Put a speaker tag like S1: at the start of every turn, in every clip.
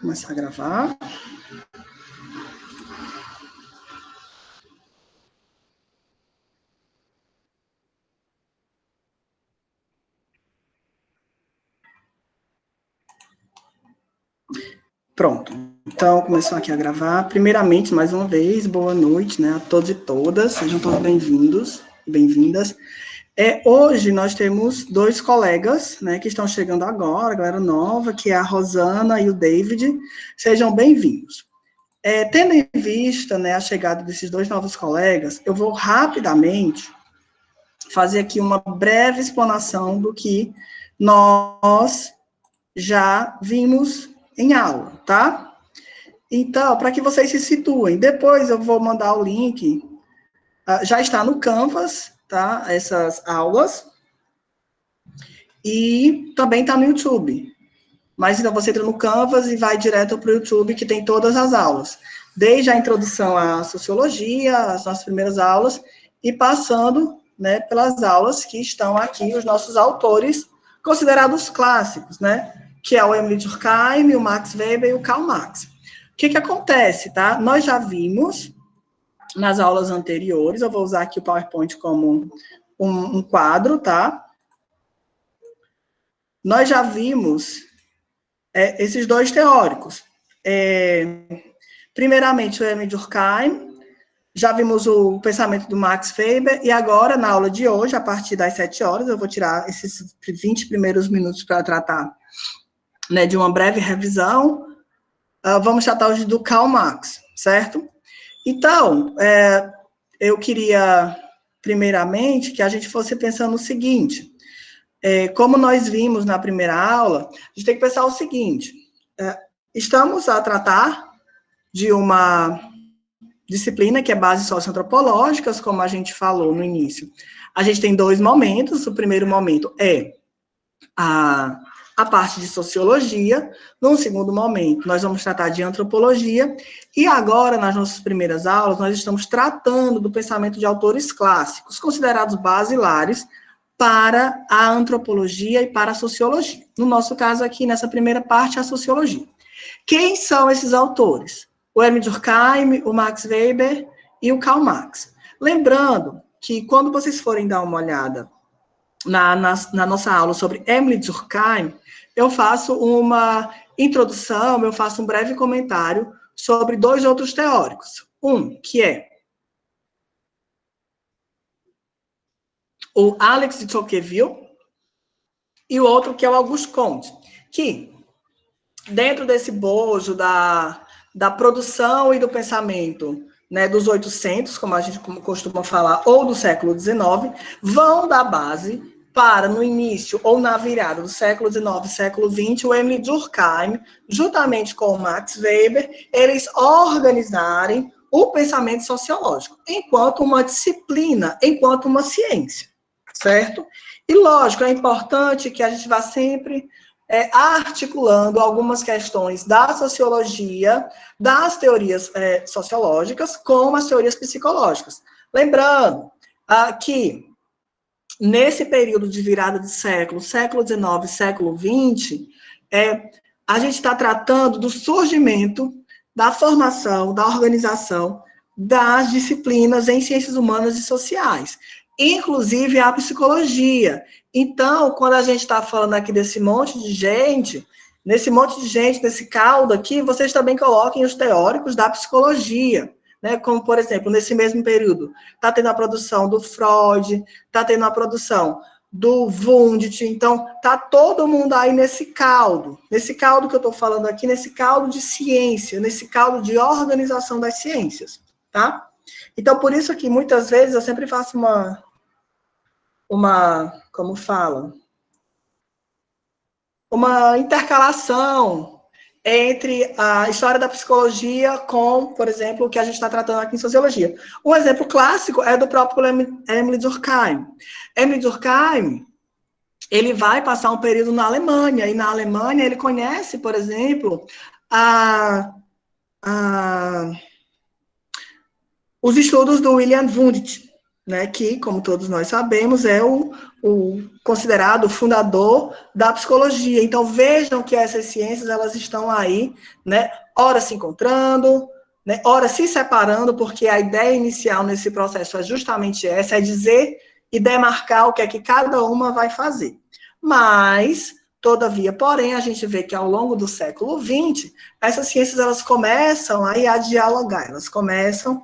S1: começar a gravar. Pronto. Então, começou aqui a gravar. Primeiramente, mais uma vez, boa noite, né, a todos e todas. Sejam todos bem-vindos e bem-vindas. Hoje nós temos dois colegas, né, que estão chegando agora, a galera nova, que é a Rosana e o David. Sejam bem-vindos. Tendo em vista, né, a chegada desses dois novos colegas, eu vou rapidamente fazer aqui uma breve explanação do que nós já vimos em aula, tá? Então, para que vocês se situem, depois eu vou mandar o link, já está no Canvas, tá? Essas aulas, e também está no YouTube. Mas então você entra no Canvas e vai direto para o YouTube, que tem todas as aulas. Desde a introdução à sociologia, as nossas primeiras aulas, e passando, né, pelas aulas que estão aqui, os nossos autores considerados clássicos, né? Que é o Emile Durkheim, o Max Weber e o Karl Marx. O que acontece, tá? Nós já vimos nas aulas anteriores, eu vou usar aqui o PowerPoint como um quadro, tá? Nós já vimos esses dois teóricos. Primeiramente, o Emile Durkheim, já vimos o pensamento do Max Weber, e agora, na aula de hoje, a partir das 7 horas, eu vou tirar esses 20 primeiros minutos para tratar, né, de uma breve revisão. Vamos tratar hoje do Karl Marx, certo? Então, eu queria, primeiramente, que a gente fosse pensando o seguinte, como nós vimos na primeira aula, a gente tem que pensar o seguinte, estamos a tratar de uma disciplina que é base socioantropológicas, como a gente falou no início. A gente tem dois momentos, o primeiro momento é a parte de sociologia, num segundo momento nós vamos tratar de antropologia, e agora, nas nossas primeiras aulas, nós estamos tratando do pensamento de autores clássicos, considerados basilares para a antropologia e para a sociologia. No nosso caso aqui, nessa primeira parte, a sociologia. Quem são esses autores? O Emile Durkheim, o Max Weber e o Karl Marx. Lembrando que quando vocês forem dar uma olhada na nossa aula sobre Emile Durkheim, eu faço uma introdução, eu faço um breve comentário sobre dois outros teóricos. Um, que é o Alex de Tocqueville, e o outro, que é o Auguste Comte, que, dentro desse bojo da produção e do pensamento, né, dos 800, como a gente costuma falar, ou do século XIX, vão dar base para, no início ou na virada do século XIX e século XX, o Emile Durkheim, juntamente com o Max Weber, eles organizarem o pensamento sociológico, enquanto uma disciplina, enquanto uma ciência, certo? E, lógico, é importante que a gente vá sempre articulando algumas questões da sociologia, das teorias sociológicas, com as teorias psicológicas. Lembrando que, nesse período de virada de século XIX, século XX, a gente está tratando do surgimento, da formação, da organização das disciplinas em ciências humanas e sociais, inclusive a psicologia. Então, quando a gente está falando aqui desse monte de gente, nesse caldo aqui, vocês também coloquem os teóricos da psicologia, né? Como, por exemplo, nesse mesmo período, está tendo a produção do Freud, está tendo a produção do Wundt, então está todo mundo aí nesse caldo que eu estou falando aqui, nesse caldo de ciência, nesse caldo de organização das ciências, tá? Então, por isso que muitas vezes eu sempre faço como fala? Uma intercalação entre a história da psicologia com, por exemplo, o que a gente está tratando aqui em sociologia. Um exemplo clássico é do próprio Emile Durkheim. Emile Durkheim, ele vai passar um período na Alemanha, e na Alemanha ele conhece, por exemplo, os estudos do William Wundt, né, que, como todos nós sabemos, é o considerado o fundador da psicologia. Então, vejam que essas ciências, elas estão aí, né, ora se encontrando, né, ora se separando, porque a ideia inicial nesse processo é justamente essa, é dizer e demarcar o que é que cada uma vai fazer. Mas, todavia, porém, a gente vê que ao longo do século XX, essas ciências, elas começam aí a dialogar, elas começam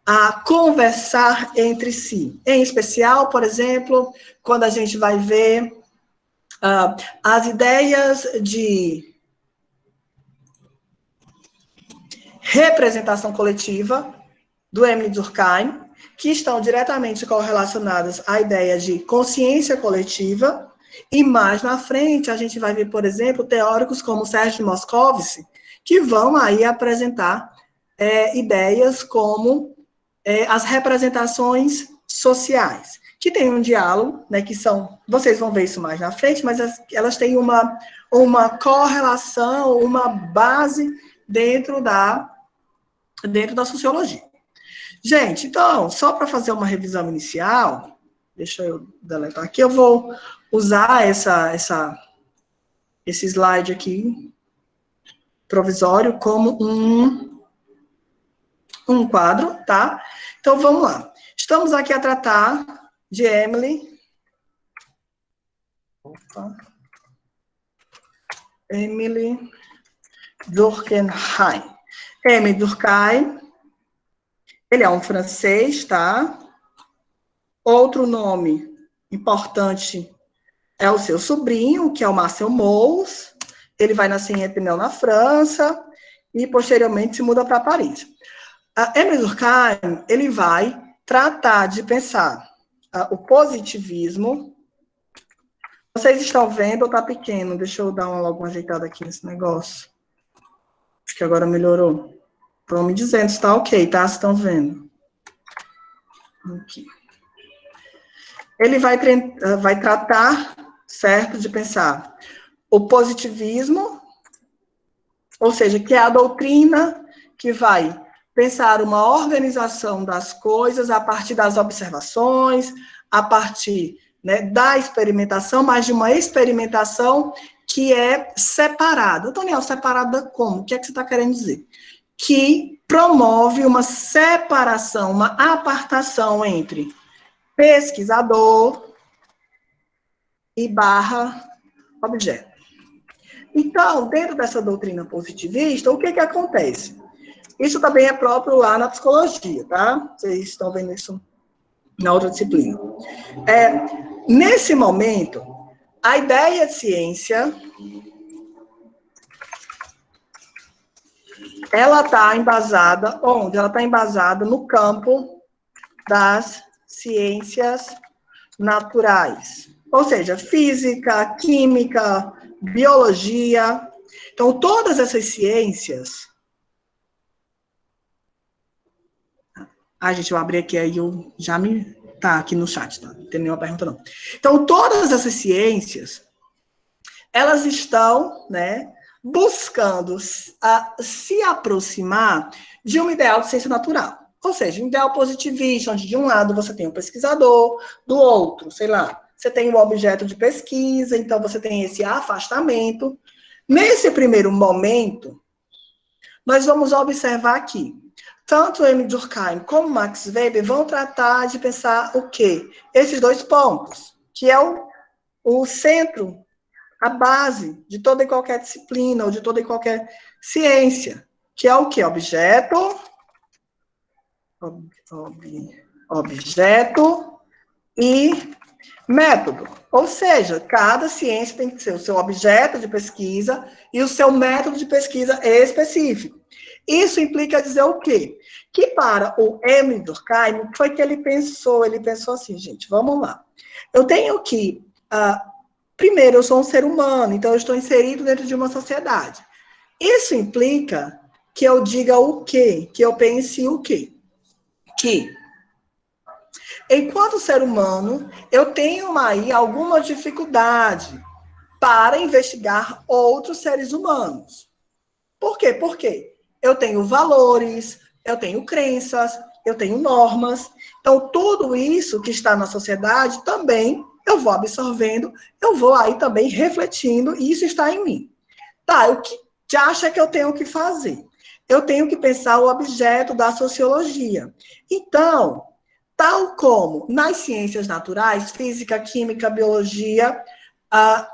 S1: a conversar entre si. Em especial, por exemplo, quando a gente vai ver as ideias de representação coletiva do Emile Durkheim, que estão diretamente correlacionadas à ideia de consciência coletiva, e mais na frente a gente vai ver, por exemplo, teóricos como Sérgio Moscovici, que vão aí apresentar ideias como as representações sociais, que tem um diálogo, né, que são, vocês vão ver isso mais na frente, mas elas têm uma correlação, uma base dentro da sociologia. Gente, então, só para fazer uma revisão inicial, deixa eu deletar aqui, eu vou usar esse slide aqui, provisório, como um quadro, tá? Então, vamos lá. Estamos aqui a tratar de Emile Durkheim. Emile Durkheim, ele é um francês, tá? Outro nome importante é o seu sobrinho, que é o Marcel Mauss. Ele vai nascer em Épinal, na França, e posteriormente se muda para Paris. Emile Durkheim, ele vai tratar de pensar o positivismo. Vocês estão vendo ou está pequeno? Deixa eu dar logo uma ajeitada aqui nesse negócio. Acho que agora melhorou. Estão me dizendo se está ok, tá? Vocês estão vendo. Aqui. Ele vai tratar, certo, de pensar o positivismo, ou seja, que é a doutrina que vai pensar uma organização das coisas a partir das observações, a partir, né, da experimentação, mas de uma experimentação que é separada. Daniel, separada como? O que é que você está querendo dizer? Que promove uma separação, uma apartação entre pesquisador e barra objeto. Então, dentro dessa doutrina positivista, o que acontece? Isso também é próprio lá na psicologia, tá? Vocês estão vendo isso na outra disciplina. Nesse momento, a ideia de ciência, ela está embasada, onde? Ela está embasada no campo das ciências naturais. Ou seja, física, química, biologia. Então, todas essas ciências... gente, eu abri aqui, aí eu já me... Tá aqui no chat, tá? Não tem nenhuma pergunta, não. Então, todas essas ciências, elas estão, né, buscando se aproximar de um ideal de ciência natural. Ou seja, um ideal positivista, onde de um lado você tem um pesquisador, do outro, sei lá, você tem um objeto de pesquisa, então você tem esse afastamento. Nesse primeiro momento, nós vamos observar aqui, tanto Emile Durkheim como Max Weber vão tratar de pensar o quê? Esses dois pontos, que é o centro, a base de toda e qualquer disciplina, ou de toda e qualquer ciência, que é o quê? Objeto e método. Ou seja, cada ciência tem que ser o seu objeto de pesquisa e o seu método de pesquisa específico. Isso implica dizer o quê? Que para o Emile Durkheim, foi que ele pensou assim, gente, vamos lá. Eu tenho que, primeiro, eu sou um ser humano, então eu estou inserido dentro de uma sociedade. Isso implica que eu diga o quê? Que eu pense o quê? Que, enquanto ser humano, eu tenho aí alguma dificuldade para investigar outros seres humanos. Por quê? Porque eu tenho valores, eu tenho crenças, eu tenho normas. Então, tudo isso que está na sociedade também eu vou absorvendo, eu vou aí também refletindo, e isso está em mim. Tá, o que te acha que eu tenho que fazer? Eu tenho que pensar o objeto da sociologia. Então, tal como nas ciências naturais, física, química, biologia,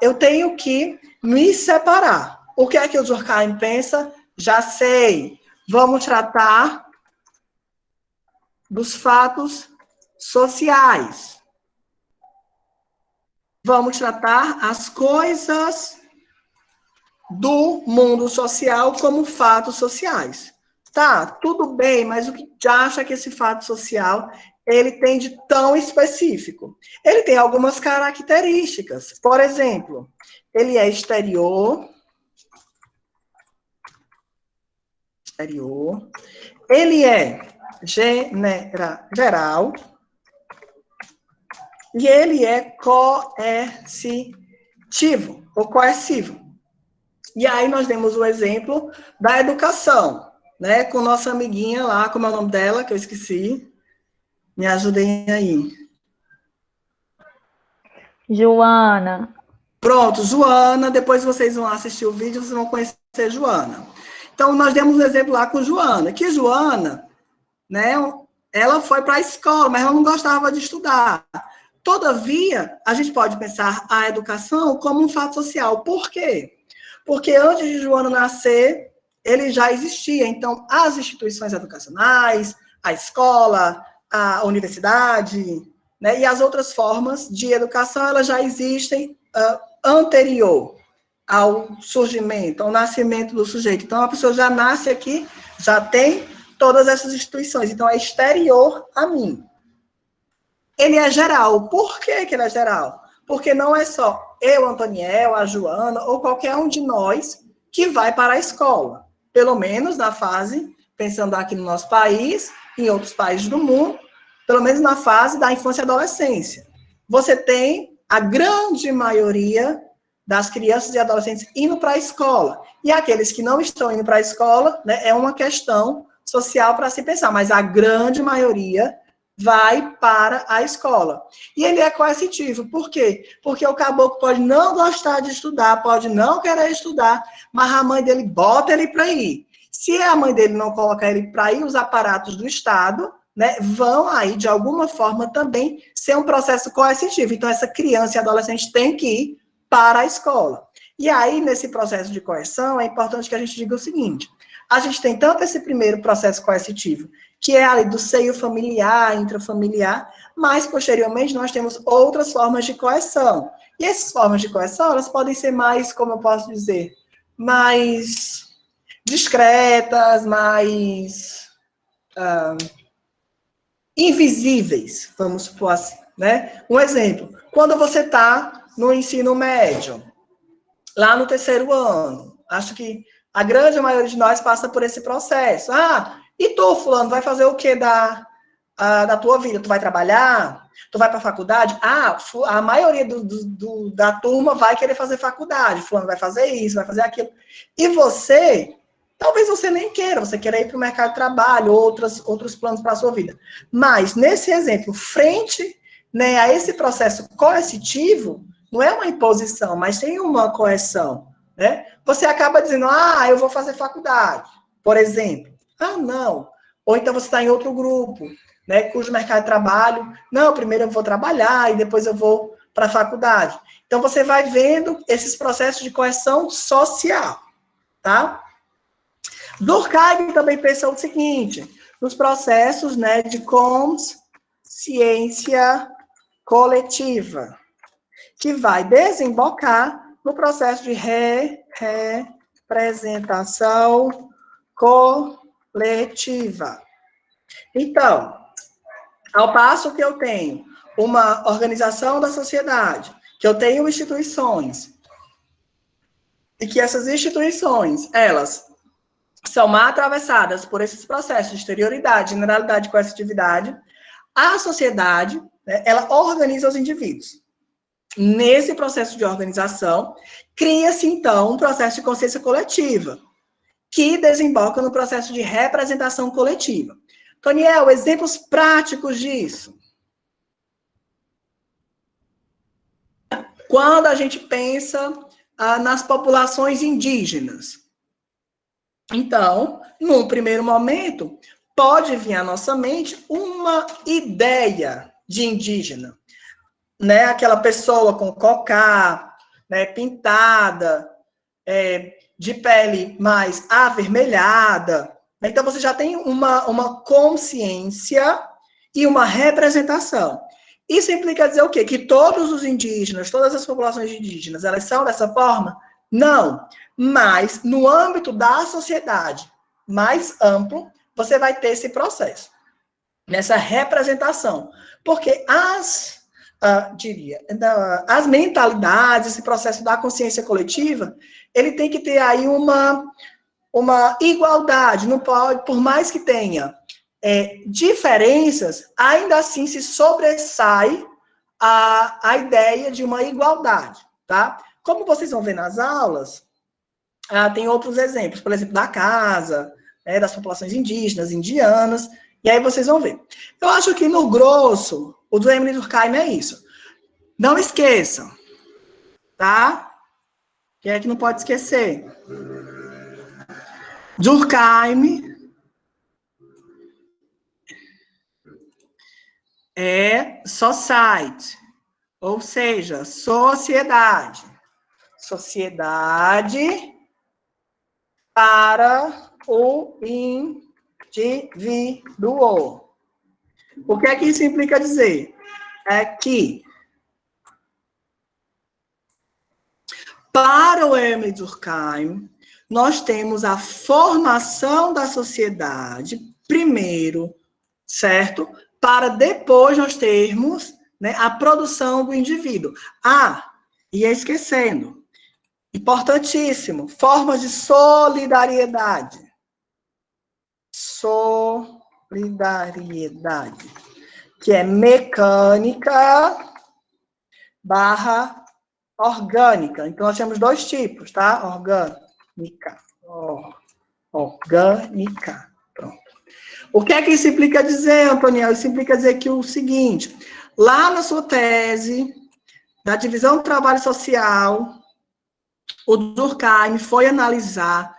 S1: eu tenho que me separar. O que é que o Durkheim pensa? Já sei. Vamos tratar dos fatos sociais. Vamos tratar as coisas do mundo social como fatos sociais. Tá, tudo bem, mas o que acha que esse fato social ele tem de tão específico? Ele tem algumas características. Por exemplo, ele é exterior, ele é geral e ele é coercitivo ou coercivo. E aí nós demos o exemplo da educação, né? Com nossa amiguinha lá, como é o nome dela, que eu esqueci. Me ajudem aí.
S2: Joana.
S1: Pronto, Joana. Depois vocês vão assistir o vídeo, vocês vão conhecer Joana. Então, nós demos um exemplo lá com Joana, que Joana, né? Ela foi para a escola, mas ela não gostava de estudar. Todavia, a gente pode pensar a educação como um fato social. Por quê? Porque antes de Joana nascer, ele já existia. Então, as instituições educacionais, a escola, a universidade, né, e as outras formas de educação, elas já existem anterior ao surgimento, ao nascimento do sujeito. Então, a pessoa já nasce aqui, já tem todas essas instituições. Então, é exterior a mim. Ele é geral. Por que ele é geral? Porque não é só eu, Antoniel, a Joana, ou qualquer um de nós que vai para a escola. Pelo menos na fase, pensando aqui no nosso país, em outros países do mundo, pelo menos na fase da infância e adolescência. Você tem a grande maioria das crianças e adolescentes indo para a escola. E aqueles que não estão indo para a escola, né, é uma questão social para se pensar, mas a grande maioria vai para a escola. E ele é coercitivo. Por quê? Porque o caboclo pode não gostar de estudar, pode não querer estudar, mas a mãe dele bota ele para ir. Se a mãe dele não colocar ele para ir, os aparatos do Estado, né, vão aí, de alguma forma, também ser um processo coercitivo. Então, essa criança e adolescente tem que ir para a escola. E aí, nesse processo de coerção, é importante que a gente diga o seguinte: a gente tem tanto esse primeiro processo coercitivo, que é ali do seio familiar, intrafamiliar, mas, posteriormente, nós temos outras formas de coerção. E essas formas de coerção, elas podem ser mais, como eu posso dizer, mais discretas, mais invisíveis, vamos supor assim, né? Um exemplo, quando você está no ensino médio, lá no terceiro ano, acho que a grande maioria de nós passa por esse processo. E tu, fulano, vai fazer o que da tua vida? Tu vai trabalhar? Tu vai para a faculdade? A maioria da turma vai querer fazer faculdade. Fulano vai fazer isso, vai fazer aquilo. E você, talvez você nem queira, você queira ir para o mercado de trabalho, outros planos para a sua vida. Mas, nesse exemplo, frente, né, a esse processo coercitivo, não é uma imposição, mas tem uma coerção, né? Você acaba dizendo, eu vou fazer faculdade, por exemplo. Não. Ou então você está em outro grupo, né, cujo mercado de trabalho, não, primeiro eu vou trabalhar e depois eu vou para a faculdade. Então, você vai vendo esses processos de coerção social, tá? Durkheim também pensou o seguinte, nos processos, né, de consciência coletiva, que vai desembocar no processo de representação coletiva. Então, ao passo que eu tenho uma organização da sociedade, que eu tenho instituições, e que essas instituições, elas são atravessadas por esses processos de exterioridade, generalidade e coercitividade, a sociedade, né, ela organiza os indivíduos. Nesse processo de organização, cria-se, então, um processo de consciência coletiva, que desemboca no processo de representação coletiva. Toniel, exemplos práticos disso. Quando a gente pensa nas populações indígenas. Então, num primeiro momento, pode vir à nossa mente uma ideia de indígena, né? Aquela pessoa com cocá, né? Pintada, de pele mais avermelhada. Então, você já tem uma consciência e uma representação. Isso implica dizer o quê? Que todos os indígenas, todas as populações indígenas, elas são dessa forma? Não. Mas, no âmbito da sociedade mais amplo, você vai ter esse processo, nessa representação. Porque as mentalidades, esse processo da consciência coletiva, ele tem que ter aí uma igualdade, não pode, por mais que tenha diferenças, ainda assim se sobressai a ideia de uma igualdade, tá? Como vocês vão ver nas aulas, tem outros exemplos, por exemplo, da casa, das populações indígenas, indianas, e aí vocês vão ver. Eu acho que, no grosso, o do Emily Durkheim é isso. Não esqueçam, tá? Quem é que não pode esquecer? Durkheim é society, ou seja, sociedade. Sociedade para o indivíduo. O que é que isso implica dizer? É que, para o Emile Durkheim, nós temos a formação da sociedade, primeiro, certo? Para depois nós termos, né, a produção do indivíduo. Ia esquecendo. Importantíssimo. Formas de solidariedade. Solidariedade. Que é mecânica barra orgânica. Então, nós temos dois tipos, tá? Orgânica. Orgânica. Pronto. O que é que isso implica dizer, Antoniel? Isso implica dizer que o seguinte, lá na sua tese, da divisão do trabalho social, o Durkheim foi analisar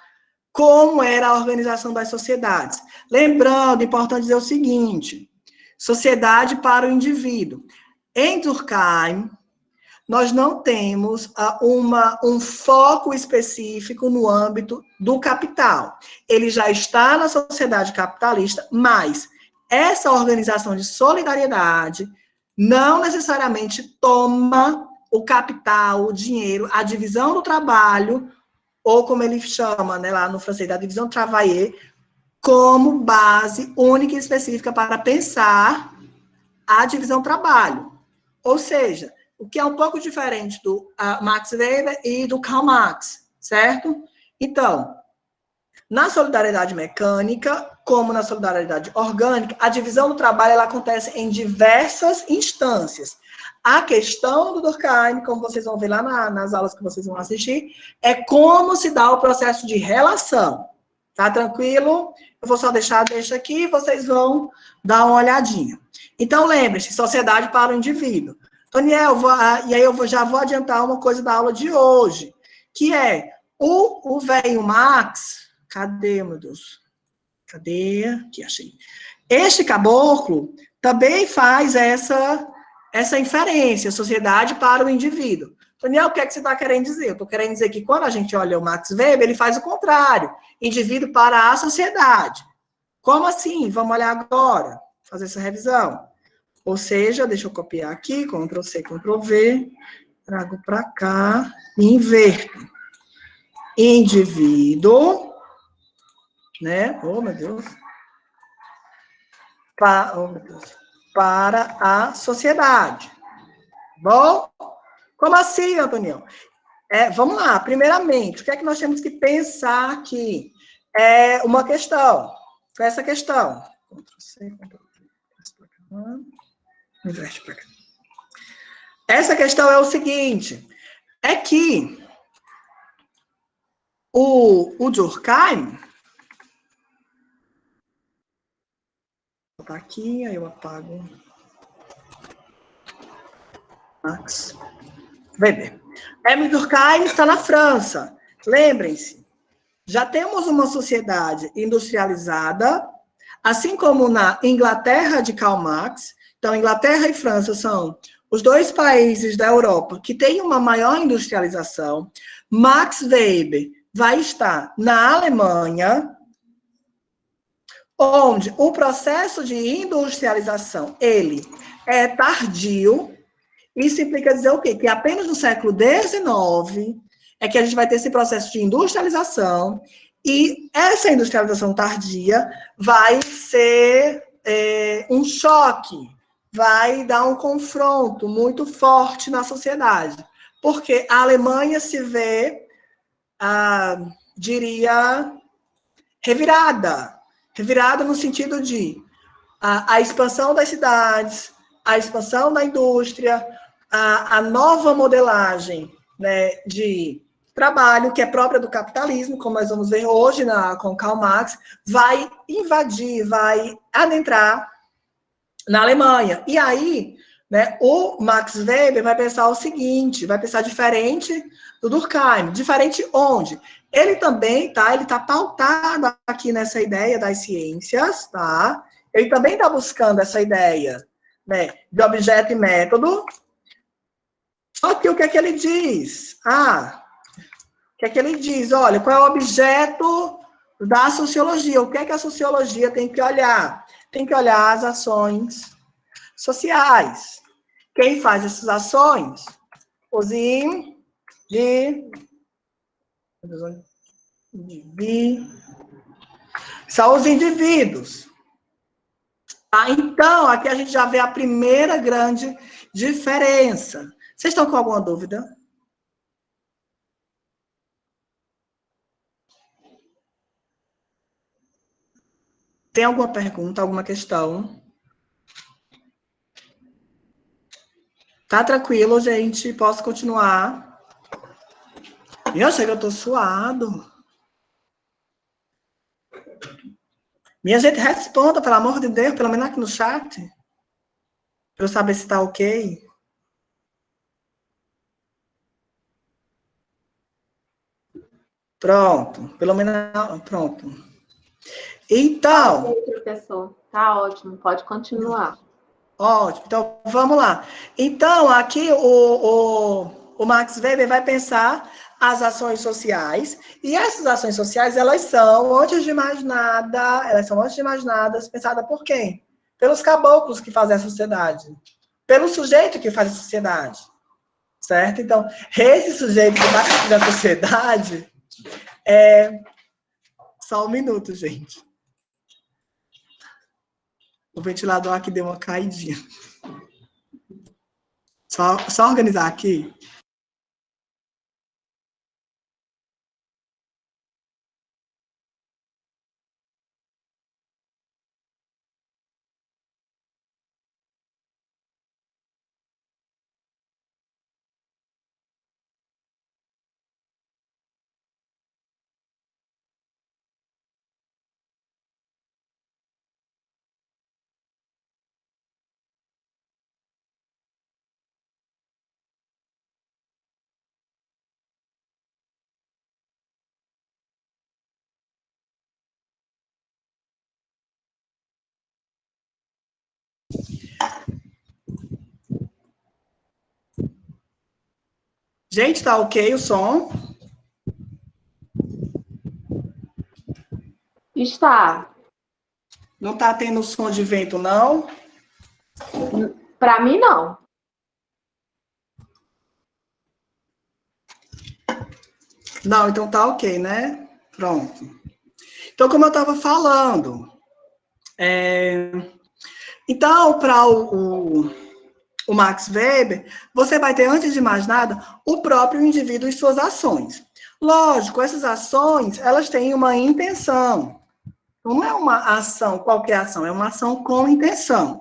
S1: como era a organização das sociedades. Lembrando, é importante dizer o seguinte, sociedade para o indivíduo. Em Durkheim, nós não temos um foco específico no âmbito do capital. Ele já está na sociedade capitalista, mas essa organização de solidariedade não necessariamente toma o capital, o dinheiro, a divisão do trabalho, ou como ele chama, né, lá no francês, da divisão travailler, como base única e específica para pensar a divisão trabalho. Ou seja, o que é um pouco diferente do Max Weber e do Karl Marx, certo? Então, na solidariedade mecânica, como na solidariedade orgânica, a divisão do trabalho ela acontece em diversas instâncias. A questão do Durkheim, como vocês vão ver lá nas aulas que vocês vão assistir, é como se dá o processo de relação. Tá tranquilo? Eu vou só deixa aqui e vocês vão dar uma olhadinha. Então, lembre-se, sociedade para o indivíduo. Daniel, e aí eu já vou adiantar uma coisa da aula de hoje, que é o velho Max. Cadê, meu Deus? Cadê? Aqui, achei. Este caboclo também faz essa inferência, sociedade para o indivíduo. Daniel, o que é que você está querendo dizer? Eu estou querendo dizer que quando a gente olha o Max Weber, ele faz o contrário, indivíduo para a sociedade. Como assim? Vamos olhar agora, fazer essa revisão. Ou seja, deixa eu copiar aqui, Ctrl+C, Ctrl+V, trago para cá e inverto. Indivíduo, né? Oh, meu Deus. Para a sociedade. Bom? Como assim, Antônio? Vamos lá. Primeiramente, o que é que nós temos que pensar aqui? É uma questão. Essa questão. Ctrl+C, Ctrl+V. Inverte para cá. Essa questão é o seguinte. É que o Durkheim, botar aqui, aí eu apago. Max Weber. Émile Durkheim está na França. Lembrem-se, já temos uma sociedade industrializada, assim como na Inglaterra de Karl Marx. Então, Inglaterra e França são os dois países da Europa que têm uma maior industrialização. Max Weber vai estar na Alemanha, onde o processo de industrialização, ele é tardio. Isso implica dizer o quê? Que apenas no século XIX é que a gente vai ter esse processo de industrialização, e essa industrialização tardia vai ser um choque, vai dar um confronto muito forte na sociedade, porque a Alemanha se vê, diria, revirada no sentido de a expansão das cidades, a expansão da indústria, a nova modelagem, né, de trabalho, que é própria do capitalismo, como nós vamos ver hoje com Karl Marx, vai invadir, vai adentrar na Alemanha. E aí, né, o Max Weber vai pensar o seguinte, vai pensar diferente do Durkheim. Diferente onde? Ele também ele está pautado aqui nessa ideia das ciências, tá? Ele também está buscando essa ideia, né, de objeto e método. Só que o que é que ele diz? O que é que ele diz? Olha, qual é o objeto da sociologia? O que é que a sociologia tem que olhar? Tem que olhar as ações sociais. Quem faz essas ações? Os são os indivíduos. Então, aqui a gente já vê a primeira grande diferença. Vocês estão com alguma dúvida? Tem alguma pergunta, alguma questão? Tá tranquilo, gente? Posso continuar? Eu sei que eu tô suado. Minha gente, responda, pelo amor de Deus, pelo menos aqui no chat. Para eu saber se tá ok. Pronto, pelo menos, pronto. Então...
S3: Tá ok, professor. Tá ótimo, pode continuar.
S1: Ótimo, então vamos lá. Então, aqui o Max Weber vai pensar as ações sociais, e essas ações sociais, elas são, antes de mais nada, pensadas por quem? Pelos caboclos que fazem a sociedade, pelo sujeito que faz a sociedade, certo? Então, esse sujeito que faz a sociedade Só um minuto, gente. O ventilador aqui deu uma caidinha. Só organizar aqui. Gente, tá ok o som?
S3: Está.
S1: Não tá tendo som de vento, não?
S3: Para mim, não.
S1: Não, então tá ok, né? Pronto. Então, como eu estava falando, então, para o Max Weber, você vai ter, antes de mais nada, o próprio indivíduo e suas ações. Lógico, essas ações, elas têm uma intenção. Então, não é uma ação, qualquer ação, é uma ação com intenção.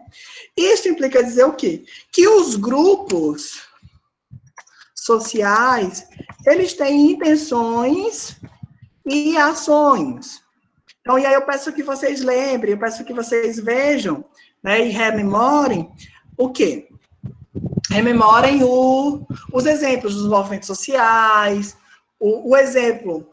S1: Isso implica dizer o quê? Que os grupos sociais, eles têm intenções e ações. Então, e aí eu peço que vocês lembrem, eu peço que vocês vejam, né, e rememorem o quê? Rememorem os exemplos dos movimentos sociais, o exemplo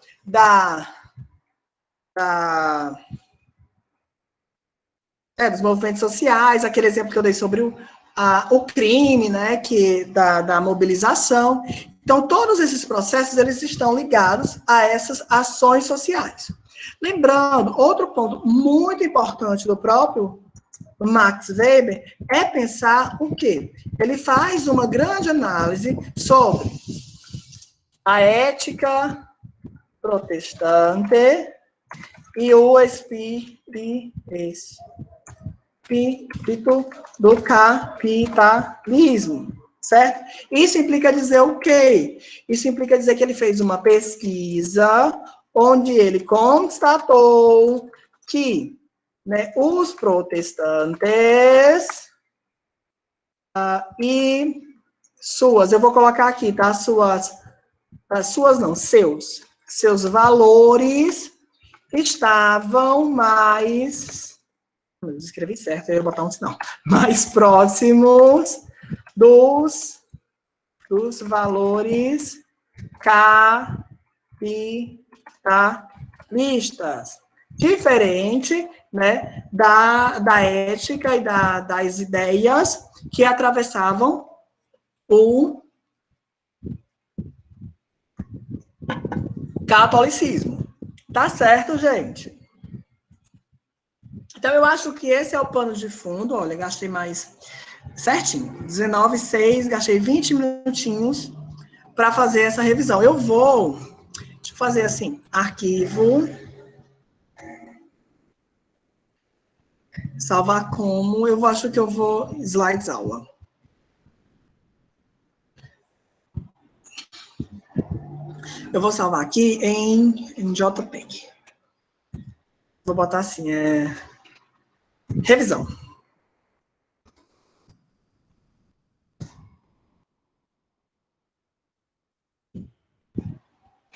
S1: dos movimentos sociais, aquele exemplo que eu dei sobre o crime, né, da mobilização. Então, todos esses processos, eles estão ligados a essas ações sociais. Lembrando, outro ponto muito importante do próprio Max Weber é pensar o quê? Ele faz uma grande análise sobre a ética protestante e o espírito do capitalismo, certo? Isso implica dizer o quê? Isso implica dizer que ele fez uma pesquisa onde ele constatou que, né, os protestantes e suas, eu vou colocar aqui, tá? Seus valores estavam mais, eu escrevi certo, eu ia botar um sinal, mais próximos dos valores capitalistas. Diferente, né, da ética e das ideias que atravessavam o catolicismo. Tá certo, gente? Então, eu acho que esse é o pano de fundo. Olha, gastei mais certinho. 19:06, gastei 20 minutinhos para fazer essa revisão. Deixa eu fazer assim, arquivo, salvar como, eu acho que eu vou, slides aula. Eu vou salvar aqui em JPEG. Vou botar assim, revisão.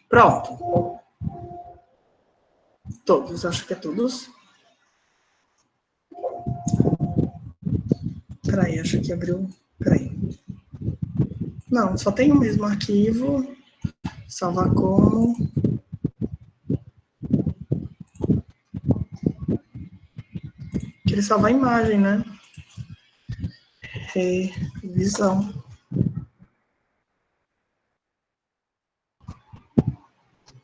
S1: Pronto. Todos, acho que é todos. Peraí, acho que abriu. Peraí. Não, só tem o mesmo arquivo. Salvar como. Queria salvar a imagem, né? Revisão.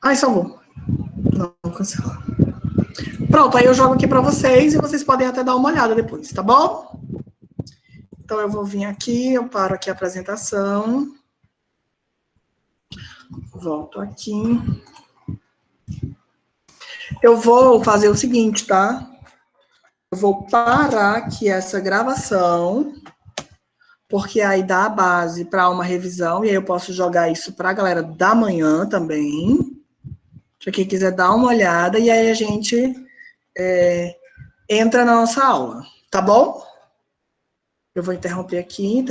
S1: Ai, salvou. Não, cancelou. Pronto, aí eu jogo aqui para vocês e vocês podem até dar uma olhada depois, tá bom? Então, eu vou vir aqui, eu paro aqui a apresentação. Volto aqui. Eu vou fazer o seguinte, tá? Eu vou parar aqui essa gravação, porque aí dá a base para uma revisão, e aí eu posso jogar isso para a galera da manhã também, para quem quiser dar uma olhada, e aí a gente entra na nossa aula, tá bom? Eu vou interromper aqui,